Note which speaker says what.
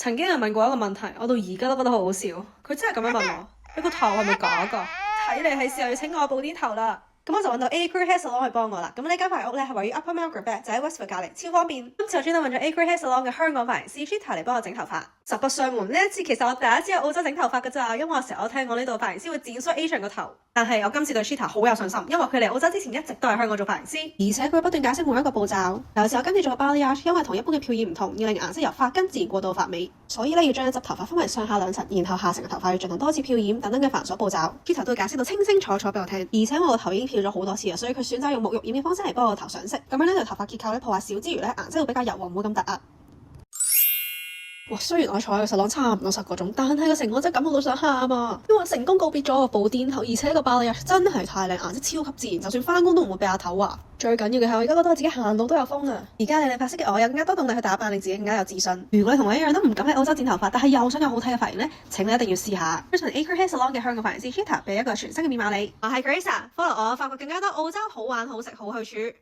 Speaker 1: 曾經有人問過一個問題，我到而家都覺得好好笑。佢真係咁樣問我：你個頭係咪假㗎？睇嚟係時候要請我補啲頭啦。咁我就揾到 Acre Hair Salon 去幫我啦。咁呢間髮型屋咧係位於 Upper Margaret Bay，就喺 Westfield 隔離，超方便。今次我專登揾咗 Acre Hair Salon 嘅香港髮型師 Chita 嚟幫我整頭髮。實不相瞞，呢一次其實我第一次喺澳洲整頭髮㗎咋，因為我成日都聽講呢度髮型師會剪衰 Asian 個頭。但係我今次對 Chita 好有信心，因為佢嚟澳洲之前一直都喺香港做髮型師，而且佢會不斷解釋每一個步驟。有時候跟住做個 balayage，因為同一般嘅漂染唔同，要令顏色由髮根自然過渡髮尾，所以咧要將一執頭髮分為上下兩層，然後下層嘅頭髮要進行多次漂染等等嘅繁瑣步驟。Chita 都會解釋到清清楚楚俾我聽，而且我個頭已經漂咗好多次啊，所以佢選擇用沐浴染嘅方式嚟幫我個頭上色，咁樣呢條頭髮結構咧破壞少之餘咧顏色會比較柔和，唔會咁突兀。哇！雖然我坐喺個salon差唔多10個鐘，但係個成果真係感覺到想喊啊！因為我成功告別咗個布甸頭，而且個balayage真係太靚，顏色超級自然，就算翻工都唔會俾阿頭話。最緊要嘅係我而家覺得我自己行路都有風啊！而家靚髮色嘅我有更加多動力去打扮，令自己更加有自信。如果你同我一樣都唔敢喺澳洲剪頭髮，但係又想有好睇嘅髮型呢，請你一定要試下。非常 Acre Hair Salon 嘅香港髮型師 Chita 俾一個全新嘅面貌你。我係 Grace，follow 我，發掘更加多澳洲好玩好食好去處。